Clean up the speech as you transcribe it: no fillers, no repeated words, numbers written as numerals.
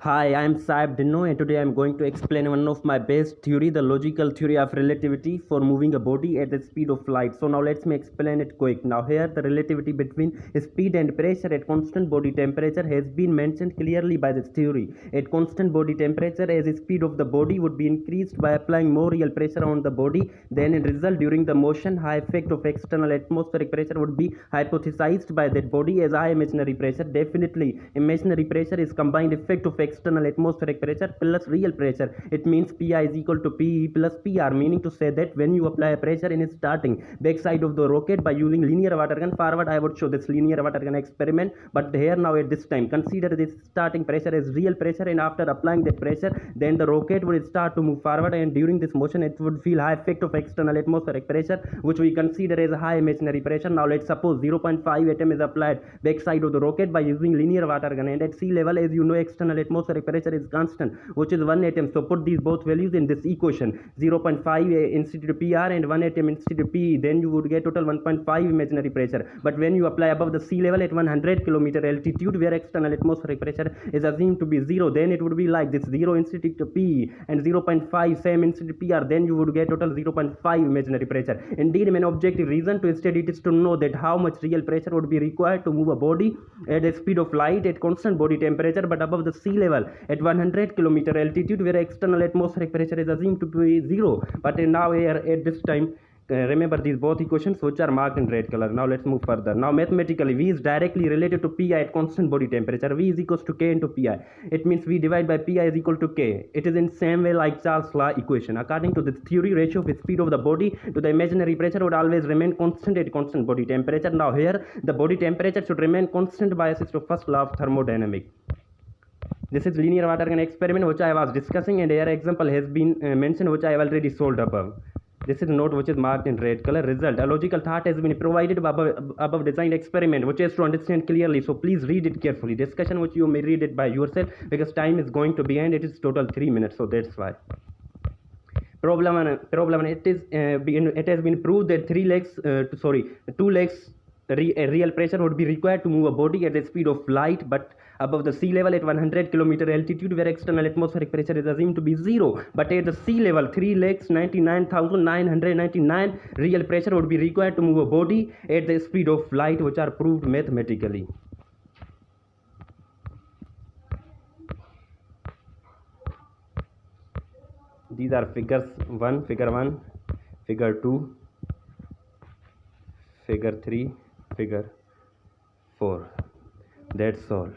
Hi, I am Saib Dino and today I am going to explain one of my best theory, the logical theory of relativity for moving a body at the speed of light. So now let's me explain it quick. Now here the relativity between speed and pressure at constant body temperature has been mentioned clearly by this theory. At constant body temperature, as the speed of the body would be increased by applying more real pressure on the body, then in result during the motion, high effect of external atmospheric pressure would be hypothesized by that body as high imaginary pressure. Definitely, imaginary pressure is combined effect of external atmospheric pressure plus real pressure. It means Pi is equal to Pe plus Pr, meaning to say that when you apply a pressure in starting backside of the rocket by using linear water gun, forward I would show this linear water gun experiment, but here now at this time consider this starting pressure as real pressure, and after applying that pressure then the rocket would start to move forward, and during this motion it would feel high effect of external atmospheric pressure, which we consider as a high imaginary pressure. Now let's suppose 0.5 atom is applied backside of the rocket by using linear water gun, and at sea level, as you know, external atmospheric pressure is constant, which is 1 atom. So put these both values in this equation, 0.5 instead of Pr and 1 atom instead of Pe, then you would get total 1.5 imaginary pressure. But when you apply above the sea level at 100 kilometer altitude where external atmospheric pressure is assumed to be 0, then it would be like this, 0 instead of Pe and 0.5 same instead of Pr, then you would get total 0.5 imaginary pressure. Indeed, main objective reason to study it is to know that how much real pressure would be required to move a body at the speed of light at constant body temperature but above the sea level at 100 kilometer altitude where external atmospheric pressure is assumed to be 0. But now here at this time, remember these both equations which are marked in red color. Now let's move further. Now mathematically, V is directly related to Pi at constant body temperature. V is equals to K into Pi. It means V divided by Pi is equal to K. It is in same way like Charles' law equation. According to this theory, ratio of speed of the body to the imaginary pressure would always remain constant at constant body temperature. Now here the body temperature should remain constant by assist of first law of thermodynamics. This is linear water gun experiment which I was discussing, and here example has been mentioned which I have already solved above. This is note which is marked in red color. Result: a logical thought has been provided above designed experiment which is to understand clearly. So please read it carefully. Discussion which you may read it by yourself because time is going to be end. It is total 3 minutes, so that's why. Problem it has been proved that two legs real pressure would be required to move a body at the speed of light but above the sea level at 100 kilometer altitude where external atmospheric pressure is assumed to be 0, but at the sea level 3 legs 99,999 real pressure would be required to move a body at the speed of light, which are proved mathematically. These are figure 1, figure 2, figure 3, figure 4. That's all.